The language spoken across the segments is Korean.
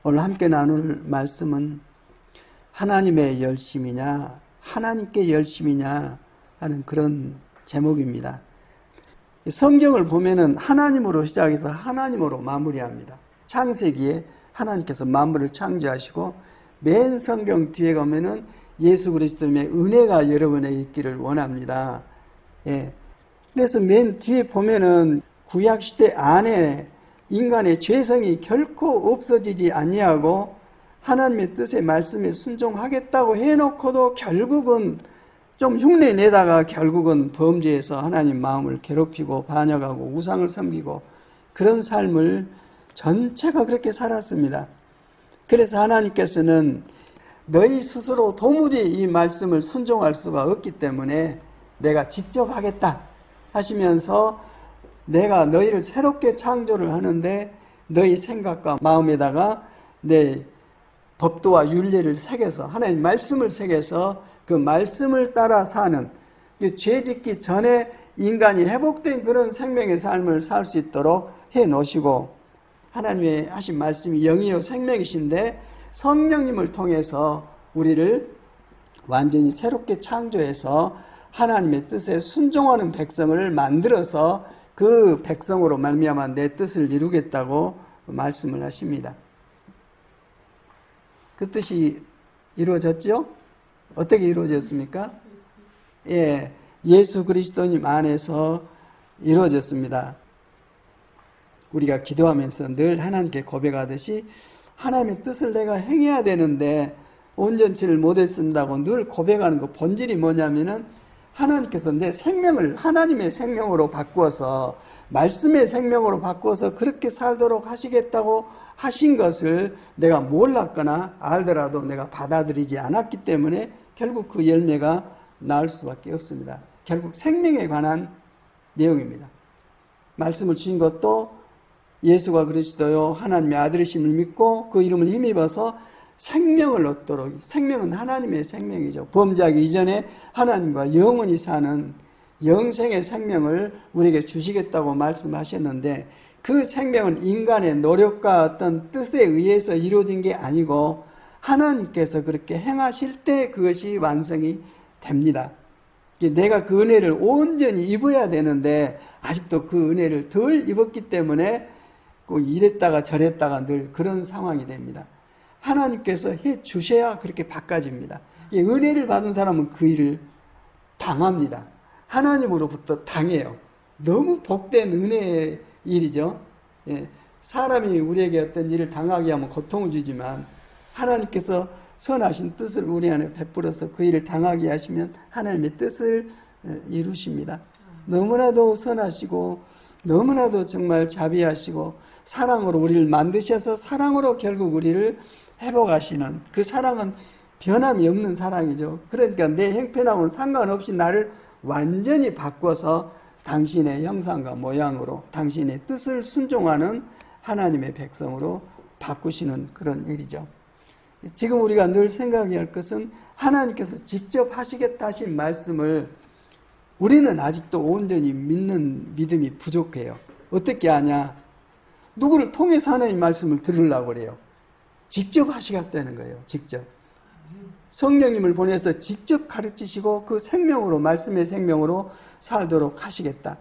오늘 함께 나눌 말씀은 하나님의 열심이냐 하나님께 열심이냐 하는 그런 제목입니다. 성경을 보면은 하나님으로 시작해서 하나님으로 마무리합니다. 창세기에 하나님께서 만물을 창조하시고 맨 성경 뒤에 가면은 예수 그리스도의 은혜가 여러분에게 있기를 원합니다. 예. 그래서 맨 뒤에 보면은 구약 시대 안에 인간의 죄성이 결코 없어지지 아니하고 하나님의 뜻의 말씀에 순종하겠다고 해놓고도 결국은 좀 흉내내다가 결국은 범죄해서 하나님 마음을 괴롭히고 반역하고 우상을 섬기고 그런 삶을 전체가 그렇게 살았습니다. 그래서 하나님께서는 너희 스스로 도무지 이 말씀을 순종할 수가 없기 때문에 내가 직접 하겠다 하시면서 내가 너희를 새롭게 창조를 하는데 너희 생각과 마음에다가 내 법도와 윤리를 새겨서 하나님 말씀을 새겨서 그 말씀을 따라 사는 죄 짓기 전에 인간이 회복된 그런 생명의 삶을 살 수 있도록 해 놓으시고 하나님의 하신 말씀이 영이요 생명이신데 성령님을 통해서 우리를 완전히 새롭게 창조해서 하나님의 뜻에 순종하는 백성을 만들어서 그 백성으로 말미암아 내 뜻을 이루겠다고 말씀을 하십니다. 그 뜻이 이루어졌죠? 어떻게 이루어졌습니까? 예, 예수 그리스도님 안에서 이루어졌습니다. 우리가 기도하면서 늘 하나님께 고백하듯이 하나님의 뜻을 내가 행해야 되는데 온전치를 못했습니다고 늘 고백하는 그 본질이 뭐냐면은 하나님께서 내 생명을 하나님의 생명으로 바꾸어서 말씀의 생명으로 바꾸어서 그렇게 살도록 하시겠다고 하신 것을 내가 몰랐거나 알더라도 내가 받아들이지 않았기 때문에 결국 그 열매가 나올 수밖에 없습니다. 결국 생명에 관한 내용입니다. 말씀을 주신 것도 예수가 그리스도요 하나님의 아들이심을 믿고 그 이름을 힘입어서 생명을 얻도록, 생명은 하나님의 생명이죠. 범죄하기 이전에 하나님과 영원히 사는 영생의 생명을 우리에게 주시겠다고 말씀하셨는데 그 생명은 인간의 노력과 어떤 뜻에 의해서 이루어진 게 아니고 하나님께서 그렇게 행하실 때 그것이 완성이 됩니다. 내가 그 은혜를 온전히 입어야 되는데 아직도 그 은혜를 덜 입었기 때문에 꼭 이랬다가 저랬다가 늘 그런 상황이 됩니다. 하나님께서 해 주셔야 그렇게 바꿔집니다. 은혜를 받은 사람은 그 일을 당합니다. 하나님으로부터 당해요. 너무 복된 은혜의 일이죠. 예, 사람이 우리에게 어떤 일을 당하게 하면 고통을 주지만 하나님께서 선하신 뜻을 우리 안에 베풀어서 그 일을 당하게 하시면 하나님의 뜻을 이루십니다. 너무나도 선하시고 너무나도 정말 자비하시고 사랑으로 우리를 만드셔서 사랑으로 결국 우리를 회복하시는 그 사랑은 변함이 없는 사랑이죠. 그러니까 내 형편하고는 상관없이 나를 완전히 바꿔서 당신의 형상과 모양으로 당신의 뜻을 순종하는 하나님의 백성으로 바꾸시는 그런 일이죠. 지금 우리가 늘 생각해야 할 것은 하나님께서 직접 하시겠다 하신 말씀을 우리는 아직도 온전히 믿는 믿음이 부족해요. 어떻게 하냐? 누구를 통해서 하나님 말씀을 들으려고 그래요. 직접 하시겠다는 거예요. 직접. 성령님을 보내서 직접 가르치시고 그 생명으로 말씀의 생명으로 살도록 하시겠다.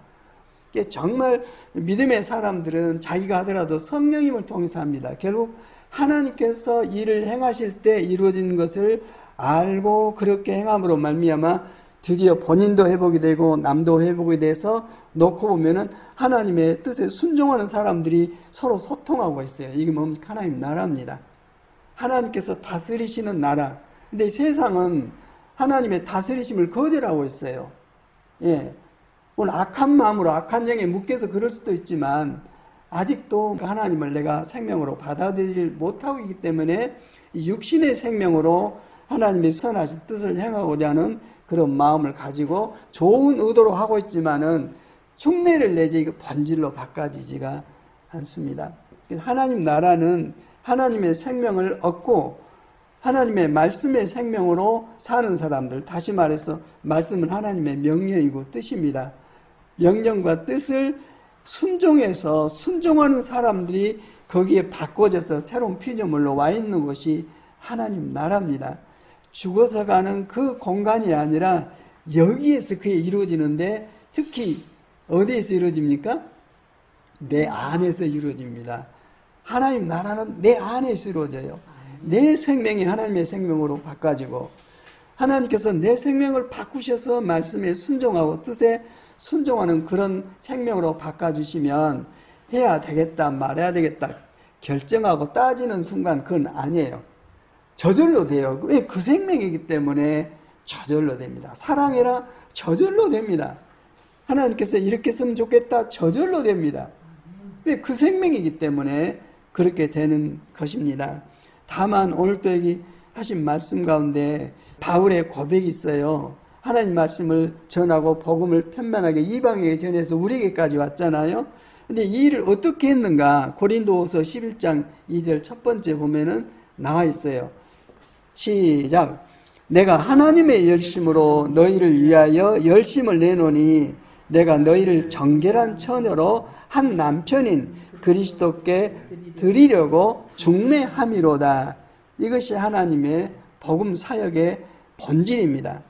정말 믿음의 사람들은 자기가 하더라도 성령님을 통해서 합니다. 결국 하나님께서 일을 행하실 때 이루어진 것을 알고 그렇게 행함으로 말미암아 드디어 본인도 회복이 되고 남도 회복이 돼서 놓고 보면은 하나님의 뜻에 순종하는 사람들이 서로 소통하고 있어요. 이게 뭡니까? 하나님 나라입니다. 하나님께서 다스리시는 나라. 근데 이 세상은 하나님의 다스리심을 거절하고 있어요. 예. 오늘 악한 마음으로 악한 영에 묶여서 그럴 수도 있지만 아직도 하나님을 내가 생명으로 받아들이지 못하고 있기 때문에 육신의 생명으로 하나님의 선하신 뜻을 행하고자 하는 그런 마음을 가지고 좋은 의도로 하고 있지만은 흉내를 내지 본질로 바꿔지지가 않습니다. 하나님 나라는 하나님의 생명을 얻고 하나님의 말씀의 생명으로 사는 사람들, 다시 말해서 말씀은 하나님의 명령이고 뜻입니다. 명령과 뜻을 순종해서 순종하는 사람들이 거기에 바꿔져서 새로운 피조물로 와 있는 곳이 하나님 나라입니다. 죽어서 가는 그 공간이 아니라 여기에서 그게 이루어지는데, 특히 어디에서 이루어집니까? 내 안에서 이루어집니다. 하나님 나라는 내 안에서 이루어져요. 내 생명이 하나님의 생명으로 바꿔지고, 하나님께서 내 생명을 바꾸셔서 말씀에 순종하고 뜻에 순종하는 그런 생명으로 바꿔주시면 해야 되겠다, 말해야 되겠다 결정하고 따지는 순간 그건 아니에요. 저절로 돼요. 왜? 그 생명이기 때문에 저절로 됩니다. 사랑해라, 저절로 됩니다. 하나님께서 이렇게 했으면 좋겠다, 저절로 됩니다. 왜? 그 생명이기 때문에 그렇게 되는 것입니다. 다만 오늘 또 여기 하신 말씀 가운데 바울의 고백이 있어요. 하나님 말씀을 전하고 복음을 편만하게 이방에게 전해서 우리에게까지 왔잖아요. 근데 이 일을 어떻게 했는가? 고린도후서 11장 2절 첫 번째 보면은 나와 있어요. 시작. 내가 하나님의 열심으로 너희를 위하여 열심을 내노니 내가 너희를 정결한 처녀로 한 남편인 그리스도께 드리려고 중매함이로다. 이것이 하나님의 복음 사역의 본질입니다.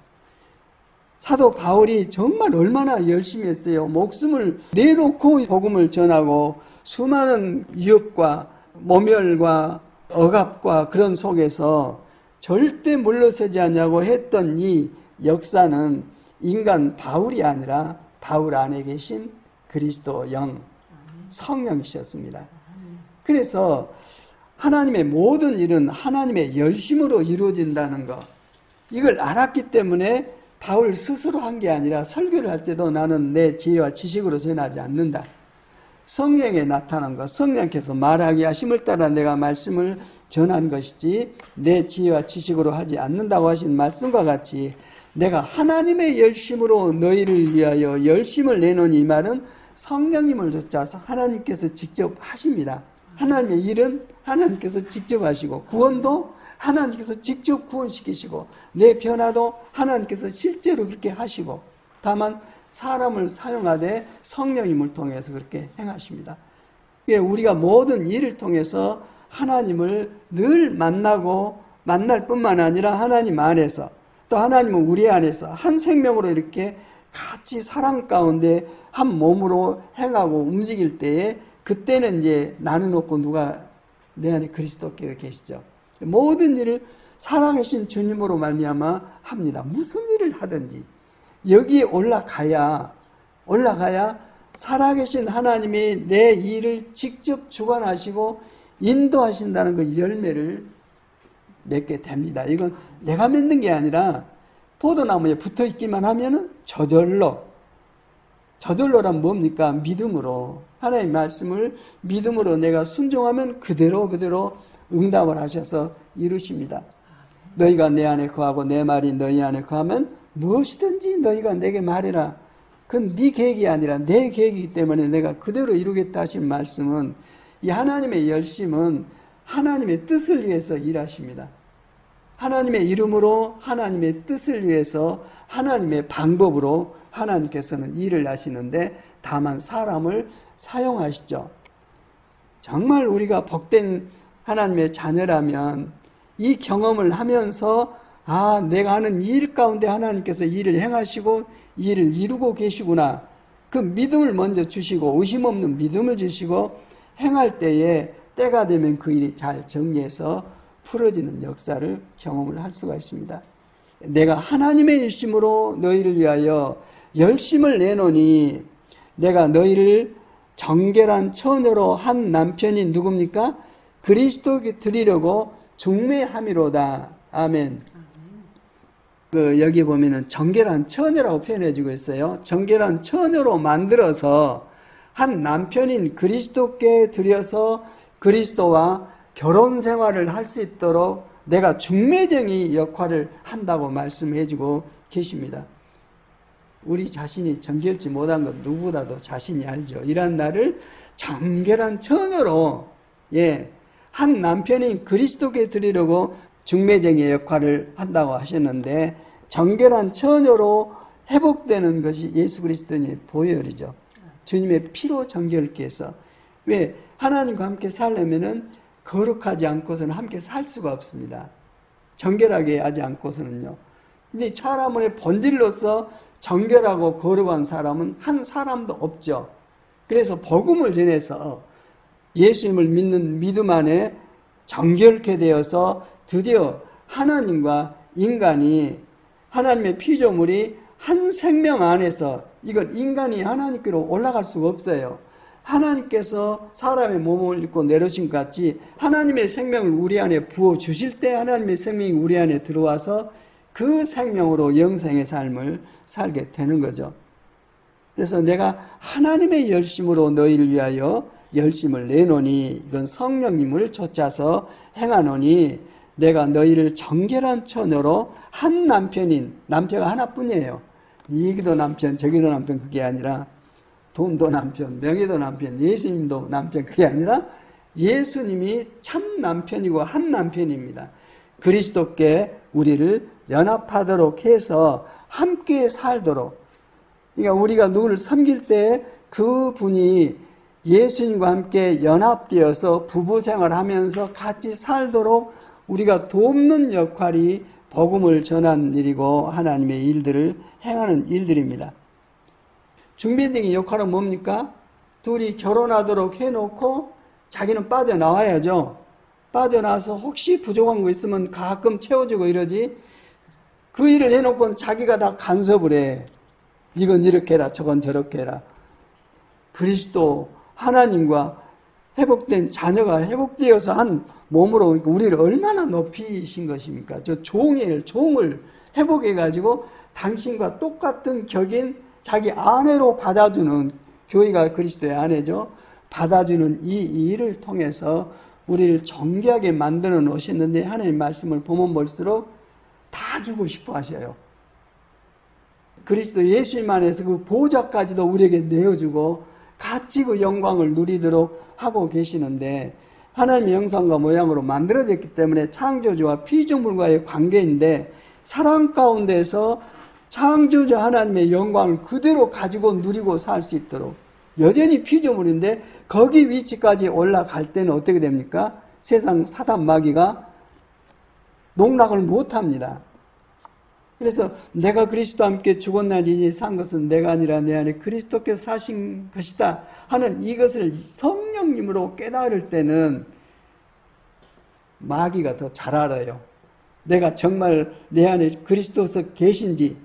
사도 바울이 정말 얼마나 열심히 했어요. 목숨을 내놓고 복음을 전하고 수많은 위협과 모멸과 억압과 그런 속에서 절대 물러서지 않냐고 했던 이 역사는 인간 바울이 아니라 바울 안에 계신 그리스도 영, 성령이셨습니다. 그래서 하나님의 모든 일은 하나님의 열심으로 이루어진다는 것, 이걸 알았기 때문에 바울 스스로 한 게 아니라 설교를 할 때도 나는 내 지혜와 지식으로 전하지 않는다. 성령에 나타난 것, 성령께서 말하게 하심을 따라 내가 말씀을 전한 것이지 내 지혜와 지식으로 하지 않는다고 하신 말씀과 같이 내가 하나님의 열심으로 너희를 위하여 열심을 내노니, 이 말은 성령님을 쫓아서 하나님께서 직접 하십니다. 하나님의 일은 하나님께서 직접 하시고, 구원도 하나님께서 직접 구원시키시고, 내 변화도 하나님께서 실제로 그렇게 하시고, 다만 사람을 사용하되 성령님을 통해서 그렇게 행하십니다. 우리가 모든 일을 통해서 하나님을 늘 만나고, 만날 뿐만 아니라 하나님 안에서, 또 하나님은 우리 안에서 한 생명으로 이렇게 같이 사랑 가운데 한 몸으로 행하고 움직일 때에, 그때는 이제 나눠놓고 누가 내 안에 그리스도께서 계시죠. 모든 일을 살아계신 주님으로 말미암아 합니다. 무슨 일을 하든지 여기에 올라가야 살아계신 하나님이 내 일을 직접 주관하시고 인도하신다는 그 열매를 맺게 됩니다. 이건 내가 맺는 게 아니라 포도나무에 붙어있기만 하면은 저절로란 뭡니까? 믿음으로, 하나님의 말씀을 믿음으로 내가 순종하면 그대로 응답을 하셔서 이루십니다. 너희가 내 안에 거하고 내 말이 너희 안에 거하면 무엇이든지 너희가 내게 말해라. 그건 네 계획이 아니라 내 계획이기 때문에 내가 그대로 이루겠다 하신 말씀은, 이 하나님의 열심은 하나님의 뜻을 위해서 일하십니다. 하나님의 이름으로 하나님의 뜻을 위해서 하나님의 방법으로 하나님께서는 일을 하시는데, 다만 사람을 사용하시죠. 정말 우리가 복된 하나님의 자녀라면 이 경험을 하면서, 아, 내가 하는 일 가운데 하나님께서 일을 행하시고 일을 이루고 계시구나. 그 믿음을 먼저 주시고, 의심 없는 믿음을 주시고, 행할 때에 때가 되면 그 일이 잘 정리해서 풀어지는 역사를 경험을 할 수가 있습니다. 내가 하나님의 열심으로 너희를 위하여 열심을 내노니 내가 너희를 정결한 처녀로 한 남편이 누굽니까? 그리스도께 드리려고 중매함이로다. 아멘. 여기 보면은 정결한 처녀라고 표현해주고 있어요. 정결한 처녀로 만들어서 한 남편인 그리스도께 드려서 그리스도와 결혼 생활을 할 수 있도록 내가 중매쟁이 역할을 한다고 말씀해주고 계십니다. 우리 자신이 정결치 못한 것 누구보다도 자신이 알죠. 이런 나를 정결한 처녀로, 한 남편인 그리스도께 드리려고 중매쟁이의 역할을 한다고 하셨는데, 정결한 처녀로 회복되는 것이 예수 그리스도의 보혈이죠. 주님의 피로 정결케 해서 왜? 하나님과 함께 살려면은 거룩하지 않고서는 함께 살 수가 없습니다. 정결하게 하지 않고서는요. 이제 사람의 본질로서 정결하고 거룩한 사람은 한 사람도 없죠. 그래서 복음을 전해서 예수님을 믿는 믿음 안에 정결케 되어서 드디어 하나님과 인간이 하나님의 피조물이 한 생명 안에서 이건 인간이 하나님께로 올라갈 수가 없어요. 하나님께서 사람의 몸을 입고 내려오신 것 같이 하나님의 생명을 우리 안에 부어주실 때 하나님의 생명이 우리 안에 들어와서 그 생명으로 영생의 삶을 살게 되는 거죠. 그래서 내가 하나님의 열심으로 너희를 위하여 열심을 내노니 이건 성령님을 좇아서 행하노니 내가 너희를 정결한 처녀로 한 남편인 남편가 하나뿐이에요. 이기도 남편 저기도 남편 그게 아니라 돈도 남편 명예도 남편 예수님도 남편 그게 아니라 예수님이 참 남편이고 한 남편입니다. 그리스도께 우리를 연합하도록 해서 함께 살도록 그러니까 우리가 누구를 섬길 때 그분이 예수님과 함께 연합되어서 부부생활하면서 같이 살도록 우리가 돕는 역할이 복음을 전하는 일이고 하나님의 일들을 행하는 일들입니다. 중매쟁이 역할은 뭡니까? 둘이 결혼하도록 해놓고 자기는 빠져나와야죠. 빠져나와서 혹시 부족한 거 있으면 가끔 채워주고 이러지 그 일을 해놓고는 자기가 다 간섭을 해. 이건 이렇게 해라 저건 저렇게 해라. 그리스도 하나님과 회복된 자녀가 회복되어서 한 몸으로 우리를 얼마나 높이신 것입니까? 저 종을 회복해가지고 당신과 똑같은 격인 자기 아내로 받아주는 교회가 그리스도의 아내죠. 받아주는 이 일을 통해서 우리를 정결하게 만들어 놓으셨는데 하나님 말씀을 보면 볼수록 다 주고 싶어 하셔요. 그리스도 예수님 안에서 그 보좌까지도 우리에게 내어주고 같이 그 영광을 누리도록 하고 계시는데 하나님의 형상과 모양으로 만들어졌기 때문에 창조주와 피조물과의 관계인데 사랑 가운데서 창조주 하나님의 영광을 그대로 가지고 누리고 살 수 있도록 여전히 피조물인데 거기 위치까지 올라갈 때는 어떻게 됩니까? 세상 사단 마귀가 농락을 못합니다. 그래서 내가 그리스도와 함께 죽었나니 이제 산 것은 내가 아니라 내 안에 그리스도께서 사신 것이다 하는 이것을 성령님으로 깨달을 때는 마귀가 더 잘 알아요. 내가 정말 내 안에 그리스도께서 계신지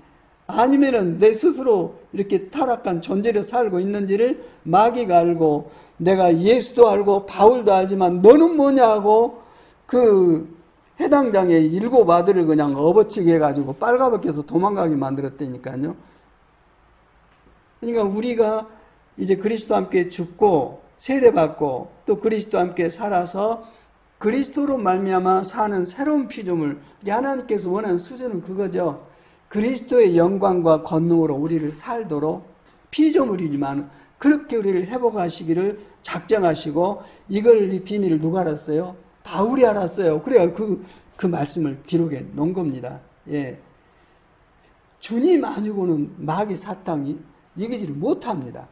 아니면은 내 스스로 이렇게 타락한 존재로 살고 있는지를 마귀가 알고 내가 예수도 알고 바울도 알지만 너는 뭐냐 하고 그 해당장의 7 아들을 그냥 업어치게 해가지고 빨가벗겨서 도망가게 만들었다니까요. 그러니까 우리가 이제 그리스도와 함께 죽고 세례받고 또 그리스도와 함께 살아서 그리스도로 말미암아 사는 새로운 피조물 하나님께서 원하는 수준은 그거죠. 그리스도의 영광과 권능으로 우리를 살도록 피조물이지만 그렇게 우리를 회복하시기를 작정하시고 이걸 이 비밀을 누가 알았어요? 바울이 알았어요. 그래야 그 말씀을 기록해 놓은 겁니다. 예. 주님 아니고는 마귀 사탄이 이기지를 못합니다.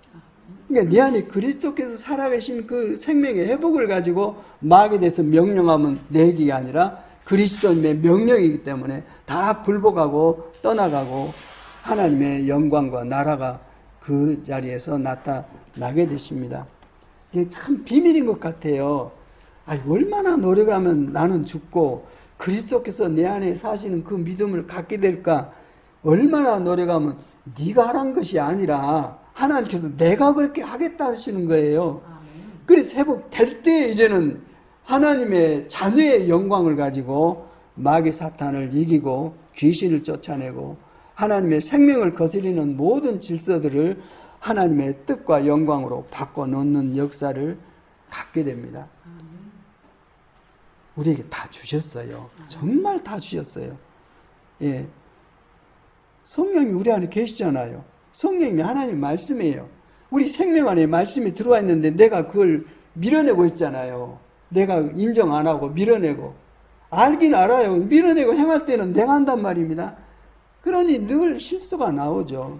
그러니까 내 안에 그리스도께서 살아계신 그 생명의 회복을 가지고 마귀에 대해서 명령하면 내 얘기가 아니라 그리스도님의 명령이기 때문에 다 굴복하고 떠나가고 하나님의 영광과 나라가 그 자리에서 나타나게 되십니다. 이게 참 비밀인 것 같아요. 얼마나 노력하면 나는 죽고 그리스도께서 내 안에 사시는 그 믿음을 갖게 될까? 얼마나 노력하면 네가 하란 것이 아니라 하나님께서 내가 그렇게 하겠다 하시는 거예요. 그래서 회복될 때 이제는 하나님의 자녀의 영광을 가지고 마귀 사탄을 이기고 귀신을 쫓아내고 하나님의 생명을 거스리는 모든 질서들을 하나님의 뜻과 영광으로 바꿔놓는 역사를 갖게 됩니다. 우리에게 다 주셨어요. 정말 다 주셨어요. 예. 성령이 우리 안에 계시잖아요. 성령이 하나님 말씀이에요. 우리 생명 안에 말씀이 들어와 있는데 내가 그걸 밀어내고 있잖아요. 내가 인정 안 하고 밀어내고 알긴 알아요. 밀어내고 행할 때는 내가 한단 말입니다. 그러니 늘 실수가 나오죠.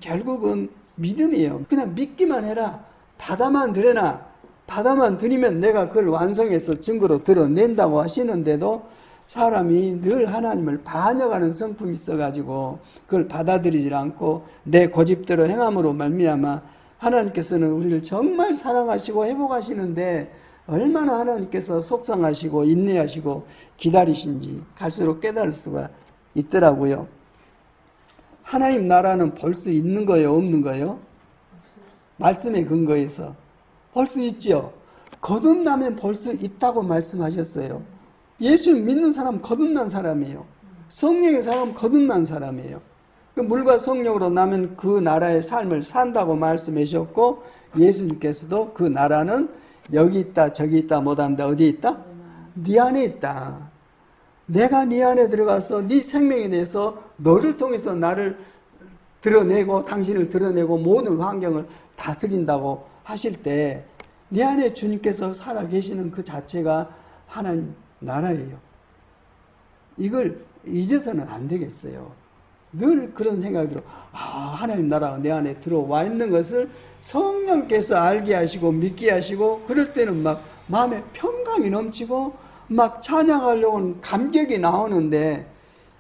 결국은 믿음이에요. 그냥 믿기만 해라. 받아만 들여나, 받아만 들이면 내가 그걸 완성해서 증거로 드러낸다고 하시는데도 사람이 늘 하나님을 반역하는 성품이 있어가지고 그걸 받아들이질 않고 내 고집대로 행함으로 말미암아 하나님께서는 우리를 정말 사랑하시고 회복하시는데 얼마나 하나님께서 속상하시고 인내하시고 기다리신지 갈수록 깨달을 수가 있더라고요. 하나님 나라는 볼 수 있는 거예요, 없는 거예요? 말씀에 근거해서 볼 수 있죠. 거듭나면 볼 수 있다고 말씀하셨어요. 예수 믿는 사람 거듭난 사람이에요. 성령의 사람 거듭난 사람이에요. 그 물과 성령으로 나면 그 나라의 삶을 산다고 말씀하셨고 예수님께서도 그 나라는 여기 있다 저기 있다 못한다 어디 있다? 네 안에 있다. 내가 네 안에 들어가서 네 생명에 대해서 너를 통해서 나를 드러내고 당신을 드러내고 모든 환경을 다스린다고 하실 때 네 안에 주님께서 살아계시는 그 자체가 하나님 나라예요. 이걸 잊어서는 안 되겠어요. 늘 그런 생각이 들어. 하나님 나라가 내 안에 들어와 있는 것을 성령께서 알게 하시고 믿게 하시고 그럴 때는 막 마음에 평강이 넘치고 막 찬양하려고는 감격이 나오는데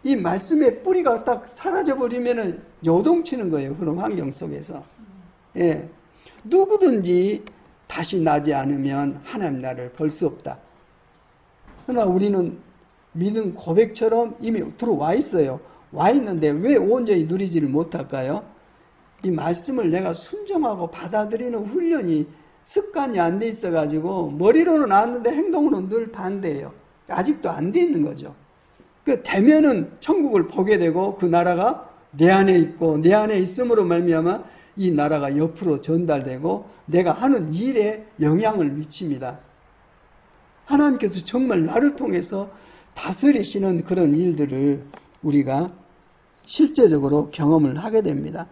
이 말씀의 뿌리가 딱 사라져버리면 요동치는 거예요. 그런 환경 속에서. 예. 누구든지 다시 나지 않으면 하나님 나라를 볼 수 없다. 그러나 우리는 믿음 고백처럼 이미 들어와 있어요. 와 있는데 왜 온전히 누리지를 못할까요? 이 말씀을 내가 순종하고 받아들이는 훈련이 습관이 안 돼 있어가지고 머리로는 아는데 행동으로는 늘 반대예요. 아직도 안 돼 있는 거죠. 그 되면은 천국을 보게 되고 그 나라가 내 안에 있고 내 안에 있음으로 말미암아 이 나라가 옆으로 전달되고 내가 하는 일에 영향을 미칩니다. 하나님께서 정말 나를 통해서 다스리시는 그런 일들을 우리가 실제적으로 경험을 하게 됩니다.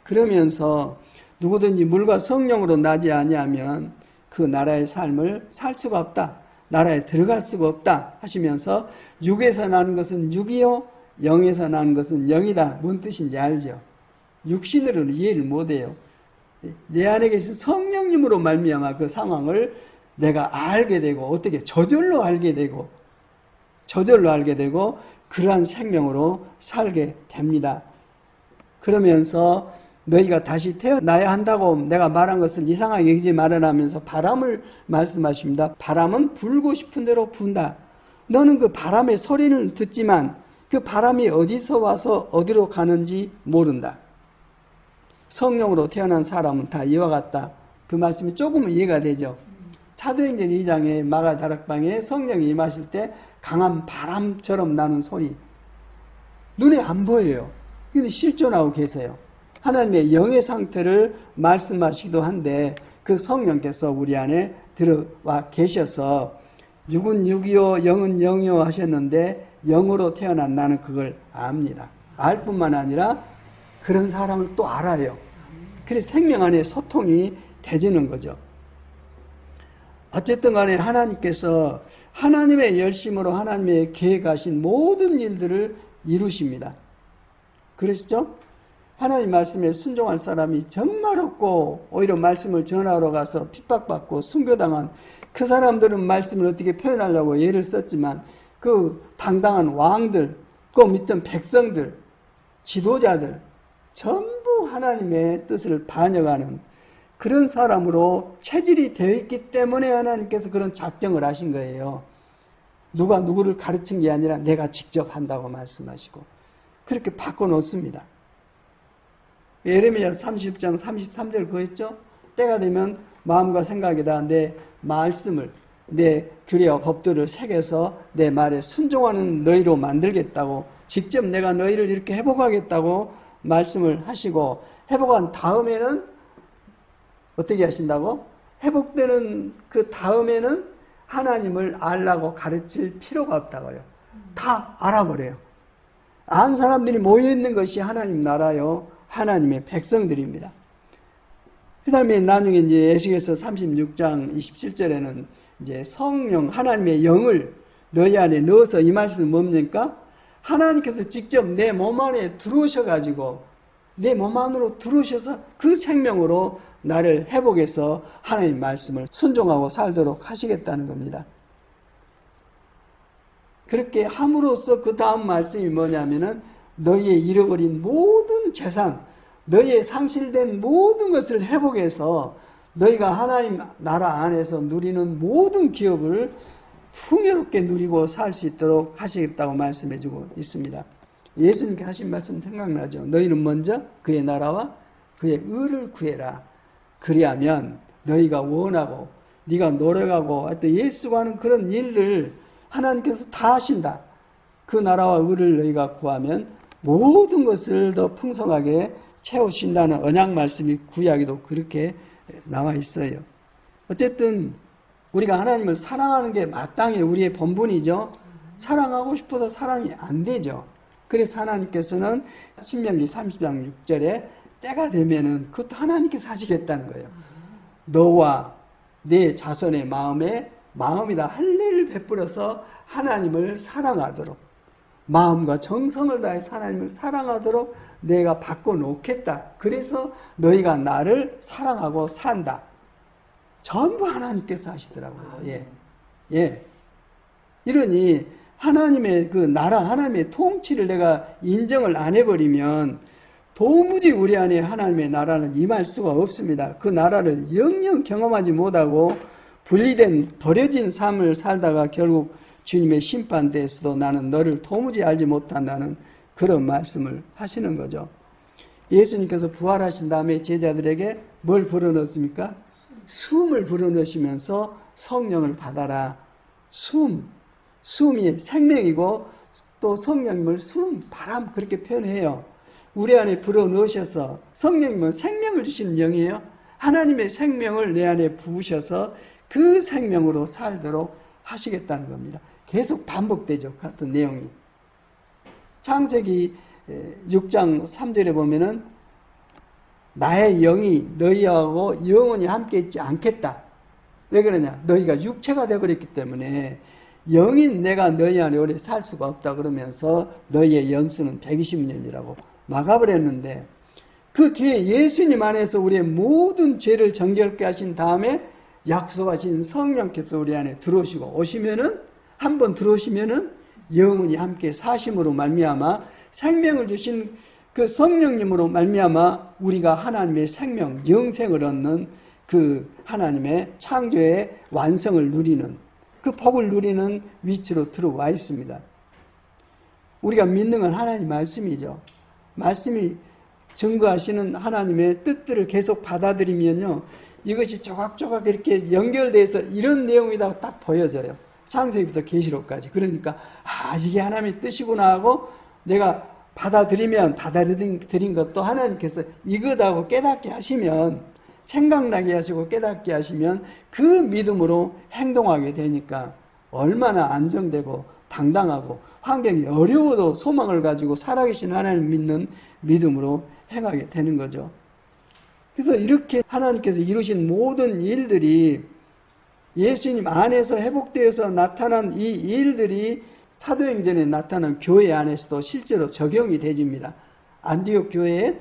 그러면서 누구든지 물과 성령으로 나지 아니하면 그 나라의 삶을 살 수가 없다. 나라에 들어갈 수가 없다 하시면서 육에서 나는 것은 육이요 영에서 나는 것은 영이다. 뭔 뜻인지 알죠? 육신으로는 이해를 못해요. 내 안에 계신 성령님으로 말미암아 그 상황을 내가 알게 되고 어떻게 저절로 알게 되고 그러한 생명으로 살게 됩니다. 그러면서 너희가 다시 태어나야 한다고 내가 말한 것을 이상하게 여기지 말아라면서 바람을 말씀하십니다. 바람은 불고 싶은 대로 분다. 너는 그 바람의 소리는 듣지만 그 바람이 어디서 와서 어디로 가는지 모른다. 성령으로 태어난 사람은 다 이와 같다. 그 말씀이 조금은 이해가 되죠. 사도행전 2장의 마가 다락방에 성령이 임하실 때 강한 바람처럼 나는 소리. 눈에 안 보여요. 근데 실존하고 계세요. 하나님의 영의 상태를 말씀하시기도 한데 그 성령께서 우리 안에 들어와 계셔서 육은 육이요 영은 영이요 하셨는데 영으로 태어난 나는 그걸 압니다. 알 뿐만 아니라 그런 사람을 또 알아요. 그래서 생명 안에 소통이 되지는 거죠. 어쨌든 간에 하나님께서 하나님의 열심으로 하나님의 계획하신 모든 일들을 이루십니다. 그러시죠? 하나님 말씀에 순종할 사람이 정말 없고 오히려 말씀을 전하러 가서 핍박받고 순교당한 그 사람들은 말씀을 어떻게 표현하려고 예를 썼지만 그 당당한 왕들, 그 밑에 백성들, 지도자들 전부 하나님의 뜻을 반영하는 그런 사람으로 체질이 되어 있기 때문에 하나님께서 그런 작정을 하신 거예요. 누가 누구를 가르친 게 아니라 내가 직접 한다고 말씀하시고 그렇게 바꿔놓습니다. 예레미야 30장 33절 그거 있죠? 때가 되면 마음과 생각에다 내 말씀을 내 규례와 법들을 새겨서 내 말에 순종하는 너희로 만들겠다고 직접 내가 너희를 이렇게 회복하겠다고 말씀을 하시고 회복한 다음에는 어떻게 하신다고? 회복되는 그 다음에는 하나님을 알라고 가르칠 필요가 없다고요. 다 알아버려요. 안 사람들이 모여있는 것이 하나님 나라요. 하나님의 백성들입니다. 그 다음에 나중에 이제 에스겔서 36장 27절에는 이제 성령, 하나님의 영을 너희 안에 넣어서 이 말씀은 뭡니까? 하나님께서 직접 내 몸 안에 들어오셔가지고 내 몸 안으로 들어오셔서 그 생명으로 나를 회복해서 하나님 말씀을 순종하고 살도록 하시겠다는 겁니다. 그렇게 함으로써 그 다음 말씀이 뭐냐면은 너희의 잃어버린 모든 재산, 너희의 상실된 모든 것을 회복해서 너희가 하나님 나라 안에서 누리는 모든 기업을 풍요롭게 누리고 살 수 있도록 하시겠다고 말씀해주고 있습니다. 예수님께 하신 말씀 생각나죠? 너희는 먼저 그의 나라와 그의 의를 구해라. 그리하면 너희가 원하고 네가 노력하고 또 예수가 하는 그런 일들 하나님께서 다 하신다. 그 나라와 의를 너희가 구하면 모든 것을 더 풍성하게 채우신다는 언약 말씀이 구약에도 그렇게 나와 있어요. 어쨌든 우리가 하나님을 사랑하는 게 마땅히 우리의 본분이죠. 사랑하고 싶어도 사랑이 안 되죠. 그래서 하나님께서는 신명기 30장 6절에 때가 되면은 그것도 하나님께서 하시겠다는 거예요. 너와 내 자손의 마음이다 할례를 베풀어서 하나님을 사랑하도록 마음과 정성을 다해서 하나님을 사랑하도록 내가 바꿔놓겠다. 그래서 너희가 나를 사랑하고 산다. 전부 하나님께서 하시더라고요. 예. 이러니 하나님의 그 나라, 하나님의 통치를 내가 인정을 안 해버리면 도무지 우리 안에 하나님의 나라는 임할 수가 없습니다. 그 나라를 영영 경험하지 못하고 분리된 버려진 삶을 살다가 결국 주님의 심판대에서도 나는 너를 도무지 알지 못한다는 그런 말씀을 하시는 거죠. 예수님께서 부활하신 다음에 제자들에게 뭘 불어넣습니까? 숨을 불어넣으시면서 성령을 받아라. 숨이 생명이고 또 성령님을 바람 그렇게 표현해요. 우리 안에 불어넣으셔서 성령님은 생명을 주시는 영이에요. 하나님의 생명을 내 안에 부으셔서 그 생명으로 살도록 하시겠다는 겁니다. 계속 반복되죠. 같은 내용이. 창세기 6장 3절에 보면은 나의 영이 너희하고 영원히 함께 있지 않겠다. 왜 그러냐? 너희가 육체가 되어버렸기 때문에 영인 내가 너희 안에 오래 살 수가 없다 그러면서 너희의 연수는 120년이라고 막아버렸는데 그 뒤에 예수님 안에서 우리의 모든 죄를 정결케 하신 다음에 약속하신 성령께서 우리 안에 들어오시고 오시면은 한번 들어오시면은 영원히 함께 사심으로 말미암아 생명을 주신 그 성령님으로 말미암아 우리가 하나님의 생명, 영생을 얻는 그 하나님의 창조의 완성을 누리는 그 복을 누리는 위치로 들어와 있습니다. 우리가 믿는 건 하나님 말씀이죠. 말씀이 증거하시는 하나님의 뜻들을 계속 받아들이면요. 이것이 조각조각 이렇게 연결돼서 이런 내용이다 딱 보여져요. 창세기부터 계시록까지. 그러니까 이게 하나님의 뜻이구나 하고 내가 받아들인 것도 하나님께서 이거다고 깨닫게 하시면 생각나게 하시고 깨닫게 하시면 그 믿음으로 행동하게 되니까 얼마나 안정되고 당당하고 환경이 어려워도 소망을 가지고 살아계신 하나님을 믿는 믿음으로 행하게 되는 거죠. 그래서 이렇게 하나님께서 이루신 모든 일들이 예수님 안에서 회복되어서 나타난 이 일들이 사도행전에 나타난 교회 안에서도 실제로 적용이 되집니다. 안디옥 교회에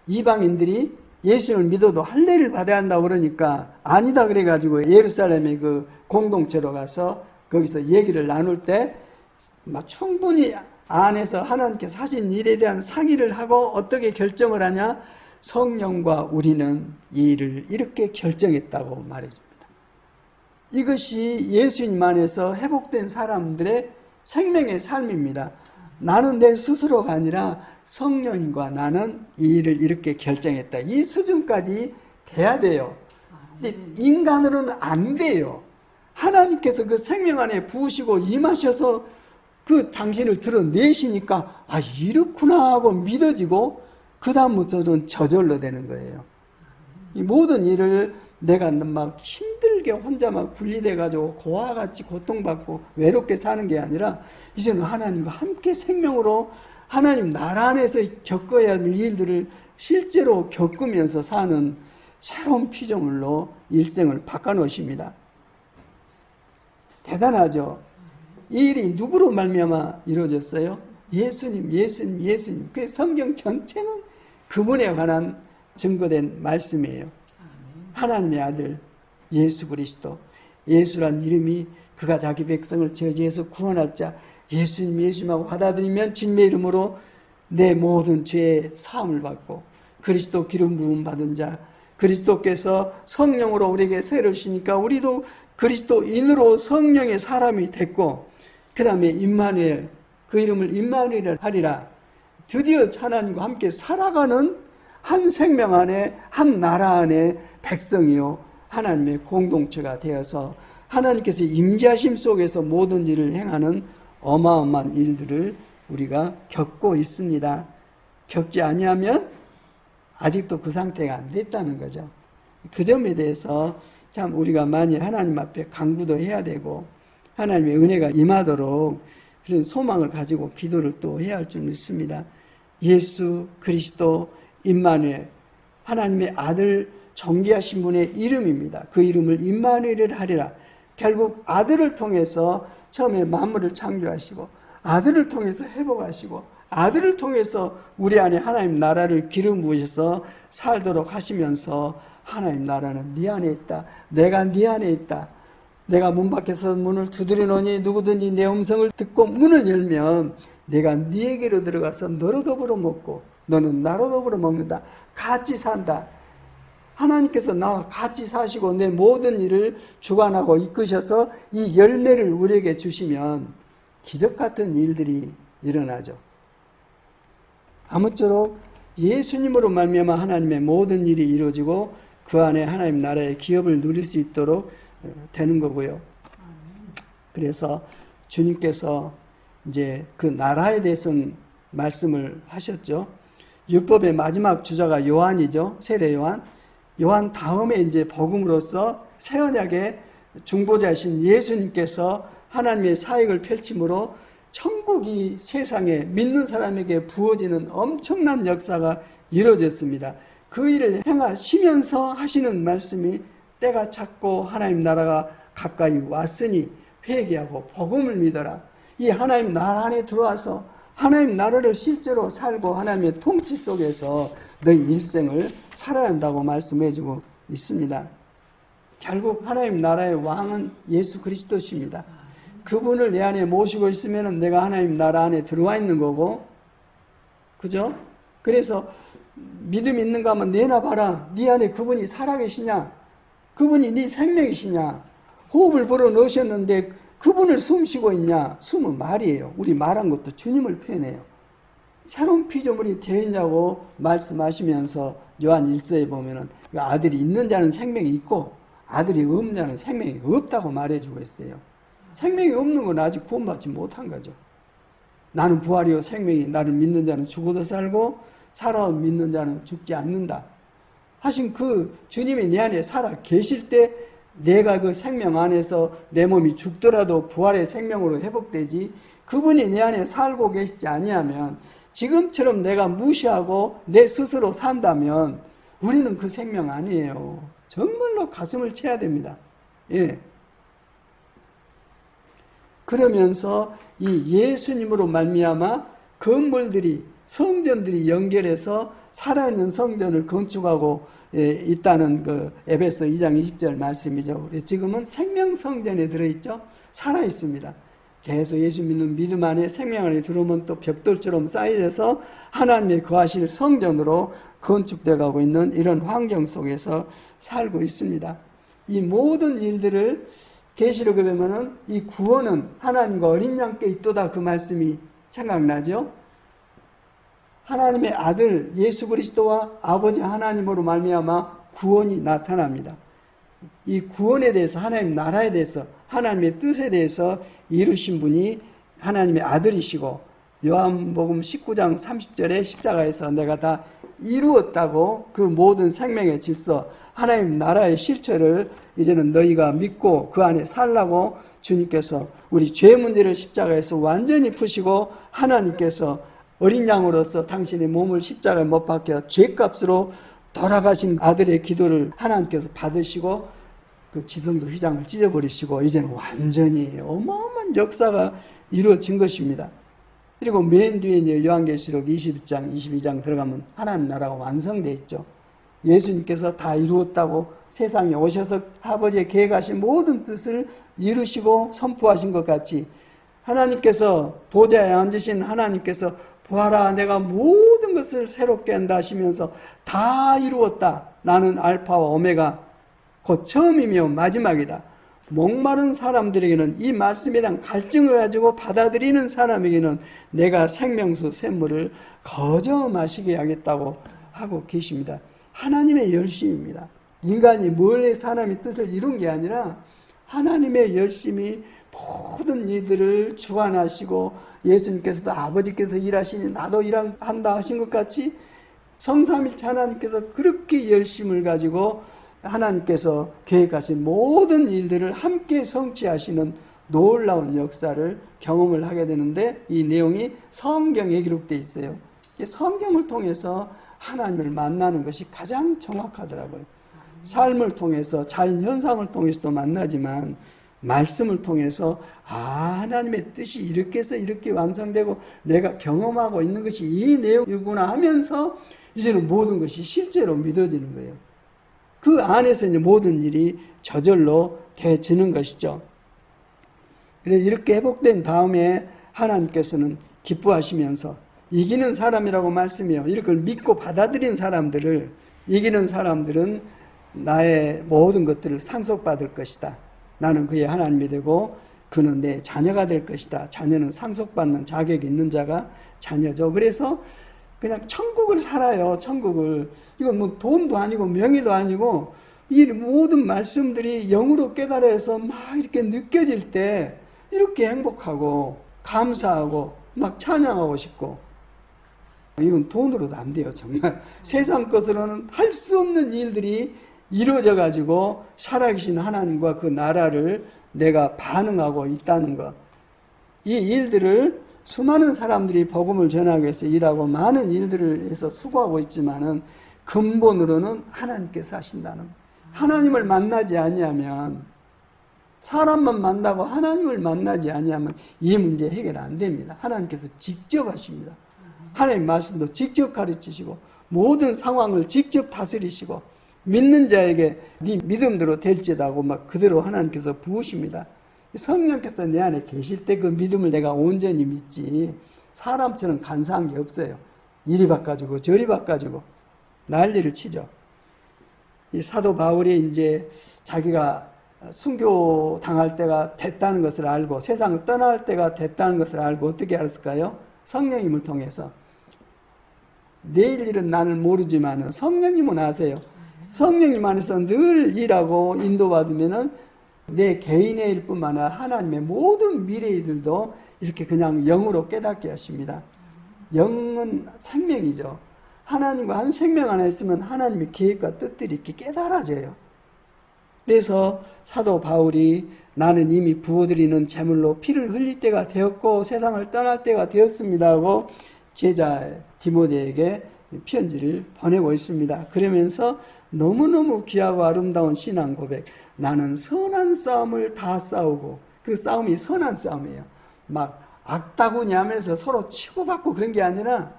이방인들이 예수님을 믿어도 할례를 받아야 한다고 그러니까 아니다 그래가지고 예루살렘의 그 공동체로 가서 거기서 얘기를 나눌 때 막 충분히 안에서 하나님께서 하신 일에 대한 상의를 하고 어떻게 결정을 하냐? 성령과 우리는 이 일을 이렇게 결정했다고 말해줍니다. 이것이 예수님 안에서 회복된 사람들의 생명의 삶입니다. 나는 내 스스로가 아니라 성령과 나는 이 일을 이렇게 결정했다. 이 수준까지 돼야 돼요. 근데 인간으로는 안 돼요. 하나님께서 그 생명 안에 부으시고 임하셔서 그 당신을 드러내시니까 이렇구나 하고 믿어지고 그 다음부터는 저절로 되는 거예요. 이 모든 일을 내가 막 힘들게 혼자 막 분리돼가지고 고아같이 고통받고 외롭게 사는 게 아니라 이제는 하나님과 함께 생명으로 하나님 나라 안에서 겪어야 할 일들을 실제로 겪으면서 사는 새로운 피조물로 일생을 바꿔놓으십니다. 대단하죠. 이 일이 누구로 말미암아 이루어졌어요? 예수님. 그래서 성경 전체는 그분에 관한 증거된 말씀이에요. 하나님의 아들 예수 그리스도, 예수란 이름이 그가 자기 백성을 저주에서 구원할 자, 예수님하고 받아들이면 주님의 이름으로 내 모든 죄의 사함을 받고 그리스도 기름 부음 받은 자, 그리스도께서 성령으로 우리에게 세를 주시니까 우리도 그리스도인으로 성령의 사람이 됐고, 그 다음에 임마누엘, 그 이름을 임마누엘 하리라. 드디어 하나님과 함께 살아가는 한 생명 안에, 한 나라 안에 백성이요 하나님의 공동체가 되어서 하나님께서 임재하심 속에서 모든 일을 행하는 어마어마한 일들을 우리가 겪고 있습니다. 겪지 아니하면 아직도 그 상태가 안 됐다는 거죠. 그 점에 대해서 참 우리가 많이 하나님 앞에 간구도 해야 되고 하나님의 은혜가 임하도록 그런 소망을 가지고 기도를 또 해야 할 줄 믿습니다. 예수 그리스도 임마누엘, 하나님의 아들 정귀하신 분의 이름입니다. 그 이름을 임마누엘을 하리라. 결국 아들을 통해서 처음에 만물을 창조하시고 아들을 통해서 회복하시고 아들을 통해서 우리 안에 하나님 나라를 기름 부으셔서 살도록 하시면서 하나님 나라는 네 안에 있다. 내가 네 안에 있다. 내가 문 밖에서 문을 두드리노니 누구든지 내 음성을 듣고 문을 열면 내가 네에게로 들어가서 너로 더불어 먹고 너는 나로 더불어 먹는다. 같이 산다. 하나님께서 나와 같이 사시고 내 모든 일을 주관하고 이끄셔서 이 열매를 우리에게 주시면 기적 같은 일들이 일어나죠. 아무쪼록 예수님으로 말미암아 하나님의 모든 일이 이루어지고 그 안에 하나님 나라의 기업을 누릴 수 있도록 되는 거고요. 그래서 주님께서 이제 그 나라에 대해서는 말씀을 하셨죠. 율법의 마지막 주자가 요한이죠. 세례 요한. 요한 다음에 이제 복음으로서 새 언약의 중보자이신 예수님께서 하나님의 사역을 펼침으로 천국이 세상에 믿는 사람에게 부어지는 엄청난 역사가 이루어졌습니다. 그 일을 행하시면서 하시는 말씀이 때가 찼고 하나님 나라가 가까이 왔으니 회개하고 복음을 믿어라. 이 하나님 나라 안에 들어와서 하나님 나라를 실제로 살고 하나님의 통치 속에서 너희 일생을 살아야 한다고 말씀해주고 있습니다. 결국 하나님 나라의 왕은 예수 그리스도십니다. 그분을 내 안에 모시고 있으면 내가 하나님 나라 안에 들어와 있는 거고, 그죠? 그래서 믿음 있는가 하면 내놔봐라. 네 안에 그분이 살아계시냐? 그분이 네 생명이시냐? 호흡을 불어 넣으셨는데 그분을 숨쉬고 있냐? 숨은 말이에요. 우리 말한 것도 주님을 표현해요. 새로운 피조물이 되어 있냐고 말씀하시면서 요한 1서에 보면은 아들이 있는 자는 생명이 있고 아들이 없는 자는 생명이 없다고 말해주고 있어요. 생명이 없는 건 아직 구원받지 못한 거죠. 나는 부활이요 생명이, 나를 믿는 자는 죽어도 살고 살아 믿는 자는 죽지 않는다 하신 그 주님이 내 안에 살아 계실 때 내가 그 생명 안에서 내 몸이 죽더라도 부활의 생명으로 회복되지, 그분이 내 안에 살고 계시지 아니하면 지금처럼 내가 무시하고 내 스스로 산다면 우리는 그 생명 아니에요. 정말로 가슴을 쳐야 됩니다. 예. 그러면서 이 예수님으로 말미암아 건물들이, 성전들이 연결해서 살아있는 성전을 건축하고 있다는 그 에베소 2장 20절 말씀이죠. 지금은 생명성전에 들어있죠. 살아있습니다. 계속 예수 믿는 믿음 안에 생명 안에 들어오면 또 벽돌처럼 쌓여져서 하나님의 거하실 성전으로 건축되어 가고 있는 이런 환경 속에서 살고 있습니다. 이 모든 일들을 계시록에 보면은 이 구원은 하나님과 어린 양께 있도다 그 말씀이 생각나죠. 하나님의 아들 예수 그리스도와 아버지 하나님으로 말미암아 구원이 나타납니다. 이 구원에 대해서, 하나님 나라에 대해서, 하나님의 뜻에 대해서 이루신 분이 하나님의 아들이시고, 요한복음 19장 30절에 십자가에서 내가 다 이루었다고 그 모든 생명의 질서, 하나님 나라의 실체를 이제는 너희가 믿고 그 안에 살라고 주님께서 우리 죄 문제를 십자가에서 완전히 푸시고 하나님께서 어린 양으로서 당신의 몸을 십자가에 못 박혀 죄값으로 돌아가신 아들의 기도를 하나님께서 받으시고 그 지성소 휘장을 찢어버리시고 이제는 완전히 어마어마한 역사가 이루어진 것입니다. 그리고 맨 뒤에 이제 요한계시록 21장, 22장 들어가면 하나님 나라가 완성되어 있죠. 예수님께서 다 이루었다고 세상에 오셔서 아버지의 계획하신 모든 뜻을 이루시고 선포하신 것 같이 하나님께서 보좌에 앉으신 하나님께서 보아라 내가 모든 것을 새롭게 한다 하시면서 다 이루었다. 나는 알파와 오메가 곧 처음이며 마지막이다. 목마른 사람들에게는 이 말씀에 대한 갈증을 가지고 받아들이는 사람에게는 내가 생명수 샘물을 거저 마시게 하겠다고 하고 계십니다. 하나님의 열심입니다. 인간이 뭘 사람의 뜻을 이룬 게 아니라 하나님의 열심이 모든 이들을 주관하시고 예수님께서도 아버지께서 일하시니 나도 일한다 하신 것 같이 성삼일체 하나님께서 그렇게 열심을 가지고 하나님께서 계획하신 모든 일들을 함께 성취하시는 놀라운 역사를 경험을 하게 되는데 이 내용이 성경에 기록되어 있어요. 성경을 통해서 하나님을 만나는 것이 가장 정확하더라고요. 삶을 통해서 자연 현상을 통해서도 만나지만 말씀을 통해서 하나님의 뜻이 이렇게 해서 이렇게 완성되고 내가 경험하고 있는 것이 이 내용이구나 하면서 이제는 모든 것이 실제로 믿어지는 거예요. 그 안에서 이제 모든 일이 저절로 되어지는 것이죠. 그래서 이렇게 회복된 다음에 하나님께서는 기뻐하시면서 이기는 사람이라고 말씀해요. 이걸 믿고 받아들인 사람들을 이기는 사람들은 나의 모든 것들을 상속받을 것이다. 나는 그의 하나님이 되고 그는 내 자녀가 될 것이다. 자녀는 상속받는 자격이 있는 자가 자녀죠. 그래서 그냥 천국을 살아요. 천국을. 이건 뭐 돈도 아니고 명예도 아니고 이 모든 말씀들이 영으로 깨달아서 막 이렇게 느껴질 때 이렇게 행복하고 감사하고 막 찬양하고 싶고 이건 돈으로도 안 돼요. 정말 세상 것으로는 할 수 없는 일들이 이루어져 가지고 살아계신 하나님과 그 나라를 내가 반응하고 있다는 것. 이 일들을 수많은 사람들이 복음을 전하기 위해서 일하고 많은 일들을 해서 수고하고 있지만은 근본으로는 하나님께서 하신다는 것. 하나님을 만나지 아니하면 사람만 만나고 하나님을 만나지 아니하면 이 문제 해결 안 됩니다. 하나님께서 직접 하십니다. 하나님 말씀도 직접 가르치시고 모든 상황을 직접 다스리시고 믿는 자에게 네 믿음대로 될지다고 막 그대로 하나님께서 부으십니다. 성령께서 내 안에 계실 때 그 믿음을 내가 온전히 믿지 사람처럼 간사한 게 없어요. 이리 바꿔주고 저리 바꿔주고 난리를 치죠. 이 사도 바울이 이제 자기가 순교 당할 때가 됐다는 것을 알고 세상을 떠날 때가 됐다는 것을 알고 어떻게 알았을까요? 성령님을 통해서. 내일 일은 나는 모르지만 성령님은 아세요. 성령님 안에서 늘 일하고 인도받으면은 내 개인의 일뿐만 아니라 하나님의 모든 미래의 일들도 이렇게 그냥 영으로 깨닫게 하십니다. 영은 생명이죠. 하나님과 한 생명 안에 있으면 하나님의 계획과 뜻들이 이렇게 깨달아져요. 그래서 사도 바울이 나는 이미 부어드리는 제물로 피를 흘릴 때가 되었고 세상을 떠날 때가 되었습니다 하고 제자 디모데에게 편지를 보내고 있습니다. 그러면서 너무너무 귀하고 아름다운 신앙 고백. 나는 선한 싸움을 다 싸우고 그 싸움이 선한 싸움이에요. 막 악다구니 하면서 서로 치고받고 그런 게 아니라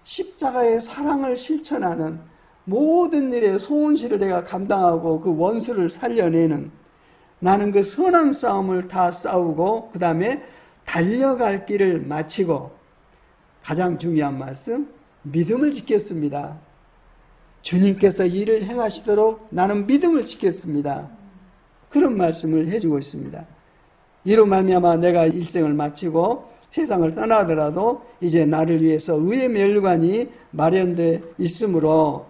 십자가의 사랑을 실천하는 모든 일에 소원시를 내가 감당하고 그 원수를 살려내는 나는 그 선한 싸움을 다 싸우고 그 다음에 달려갈 길을 마치고 가장 중요한 말씀 믿음을 지켰습니다. 주님께서 일을 행하시도록 나는 믿음을 지켰습니다. 그런 말씀을 해주고 있습니다. 이로 말미암아 내가 일생을 마치고 세상을 떠나더라도 이제 나를 위해서 의의 멸관이 마련되어 있으므로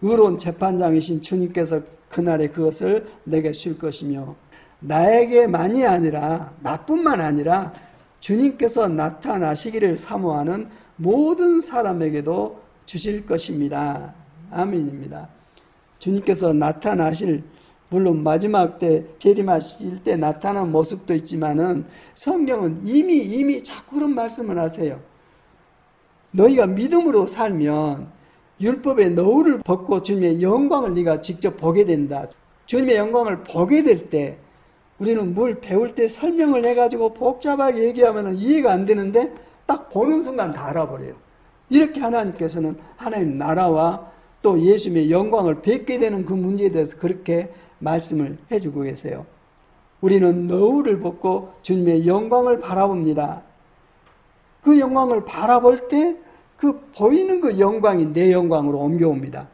의로운 재판장이신 주님께서 그날에 그것을 내게 줄 것이며 나에게만이 아니라 나뿐만 아니라 주님께서 나타나시기를 사모하는 모든 사람에게도 주실 것입니다. 아멘입니다. 주님께서 나타나실 물론 마지막 때 재림하실 때 나타난 모습도 있지만은 성경은 이미 자꾸 그런 말씀을 하세요. 너희가 믿음으로 살면 율법의 너울을 벗고 주님의 영광을 네가 직접 보게 된다. 주님의 영광을 보게 될 때 우리는 뭘 배울 때 설명을 해가지고 복잡하게 얘기하면 이해가 안 되는데 딱 보는 순간 다 알아버려요. 이렇게 하나님께서는 하나님 나라와 또 예수님의 영광을 뵙게 되는 그 문제에 대해서 그렇게 말씀을 해주고 계세요. 우리는 너울을 벗고 주님의 영광을 바라봅니다. 그 영광을 바라볼 때 그 보이는 그 영광이 내 영광으로 옮겨옵니다.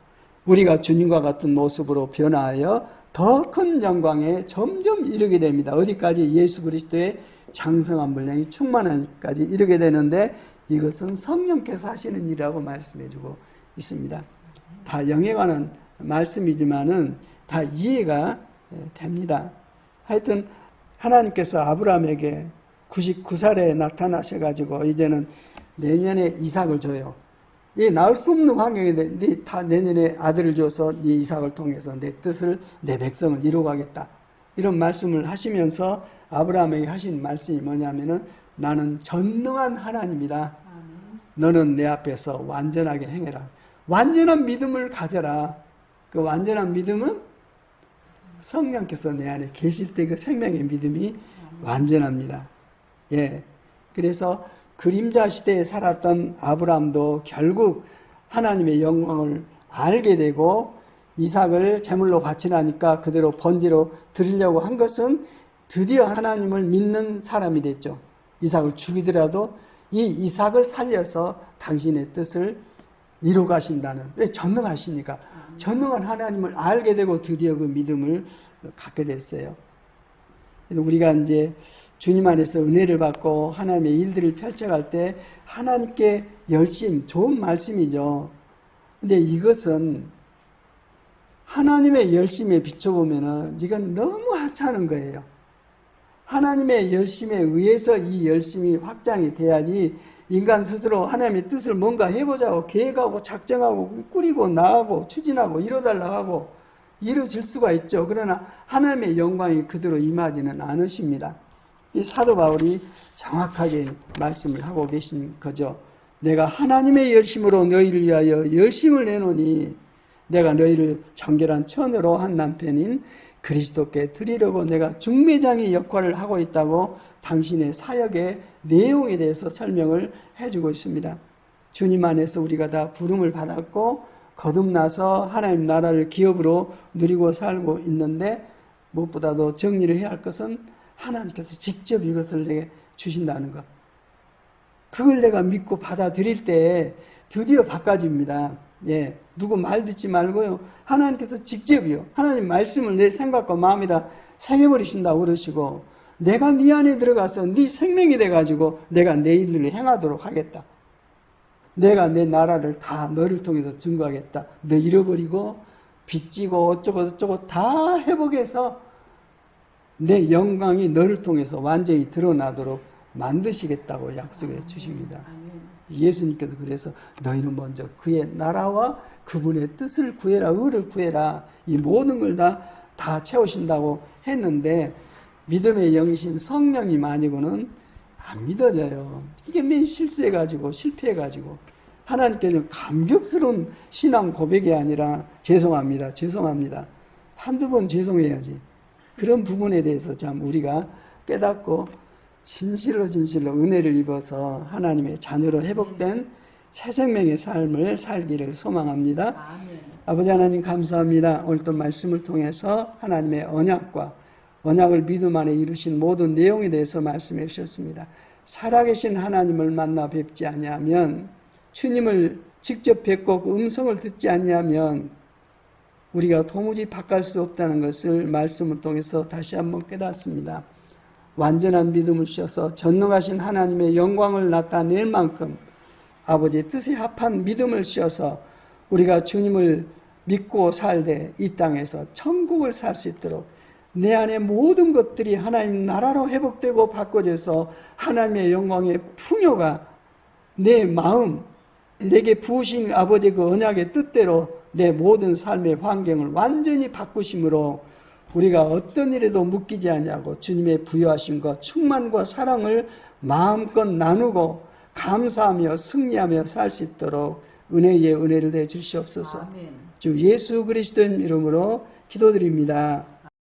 우리가 주님과 같은 모습으로 변화하여 더 큰 영광에 점점 이르게 됩니다. 어디까지? 예수 그리스도의 장성한 분량이 충만하기까지 이르게 되는데 이것은 성령께서 하시는 일이라고 말씀해주고 있습니다. 다 영에 관한 말씀이지만은 다 이해가 됩니다. 하여튼 하나님께서 아브라함에게 99살에 나타나셔가지고 이제는 내년에 이삭을 줘요. 이 낳을 수 없는 환경에 네 다 내년에 아들을 줘서 네 이삭을 통해서 내 뜻을 내 백성을 이루어가겠다. 이런 말씀을 하시면서 아브라함에게 하신 말씀이 뭐냐면은 나는 전능한 하나님이다. 너는 내 앞에서 완전하게 행해라. 완전한 믿음을 가져라. 그 완전한 믿음은 성령께서 내 안에 계실 때 그 생명의 믿음이 완전합니다. 예. 그래서 그림자 시대에 살았던 아브라함도 결국 하나님의 영광을 알게 되고 이삭을 제물로 바치라니까 그대로 번제로 드리려고 한 것은 드디어 하나님을 믿는 사람이 됐죠. 이삭을 죽이더라도 이 이삭을 살려서 당신의 뜻을 이루 가신다는, 왜? 전능하시니까. 전능한 하나님을 알게 되고 드디어 그 믿음을 갖게 됐어요. 우리가 이제 주님 안에서 은혜를 받고 하나님의 일들을 펼쳐갈 때 하나님께 열심, 좋은 말씀이죠. 근데 이것은 하나님의 열심에 비춰보면은 이건 너무 하찮은 거예요. 하나님의 열심에 의해서 이 열심이 확장이 돼야지 인간 스스로 하나님의 뜻을 뭔가 해보자고 계획하고 작정하고 꾸리고 나가고 추진하고 이뤄달라고 하고 이루어질 수가 있죠. 그러나 하나님의 영광이 그대로 임하지는 않으십니다. 이 사도 바울이 정확하게 말씀을 하고 계신 거죠. 내가 하나님의 열심으로 너희를 위하여 열심을 내노니 내가 너희를 정결한 처녀로 한 남편인 그리스도께 드리려고 내가 중매장의 역할을 하고 있다고 당신의 사역의 내용에 대해서 설명을 해주고 있습니다. 주님 안에서 우리가 다 부름을 받았고 거듭나서 하나님 나라를 기업으로 누리고 살고 있는데 무엇보다도 정리를 해야 할 것은 하나님께서 직접 이것을 내게 주신다는 것. 그걸 내가 믿고 받아들일 때 드디어 바꿔집니다. 예, 누구 말 듣지 말고요. 하나님께서 직접이요. 하나님 말씀을 내 생각과 마음에다 새겨버리신다고 그러시고 내가 네 안에 들어가서 네 생명이 돼가지고 내가 내 일을 행하도록 하겠다. 내가 내 나라를 다 너를 통해서 증거하겠다. 너 잃어버리고 빚지고 어쩌고 다 회복해서 내 영광이 너를 통해서 완전히 드러나도록 만드시겠다고 약속해 주십니다. 예수님께서 그래서 너희는 먼저 그의 나라와 그분의 뜻을 구해라, 의를 구해라. 이 모든 걸 다 채우신다고 했는데 믿음의 영이신 성령님 아니고는 안 믿어져요. 이게 맨 실수해가지고 실패해가지고 하나님께는 감격스러운 신앙 고백이 아니라 죄송합니다. 한두 번 죄송해야지. 그런 부분에 대해서 참 우리가 깨닫고 진실로 은혜를 입어서 하나님의 자녀로 회복된 새 생명의 삶을 살기를 소망합니다. 아멘. 아버지 하나님 감사합니다. 오늘 또 말씀을 통해서 하나님의 언약을 믿음 안에 이루신 모든 내용에 대해서 말씀해 주셨습니다. 살아계신 하나님을 만나 뵙지 아니하면, 주님을 직접 뵙고 그 음성을 듣지 아니하면 우리가 도무지 바꿀 수 없다는 것을 말씀을 통해서 다시 한번 깨닫습니다. 완전한 믿음을 주셔서 전능하신 하나님의 영광을 나타낼 만큼 아버지의 뜻에 합한 믿음을 주셔서 우리가 주님을 믿고 살되 이 땅에서 천국을 살 수 있도록 내 안에 모든 것들이 하나님 나라로 회복되고 바꿔져서 하나님의 영광의 풍요가 내 마음, 내게 부으신 아버지의 그 언약의 뜻대로 내 모든 삶의 환경을 완전히 바꾸심으로 우리가 어떤 일에도 묶이지 아니하고 주님의 부여하심과 충만과 사랑을 마음껏 나누고 감사하며 승리하며 살 수 있도록 은혜의 은혜를 내주시옵소서. 아멘. 주 예수 그리스도의 이름으로 기도드립니다.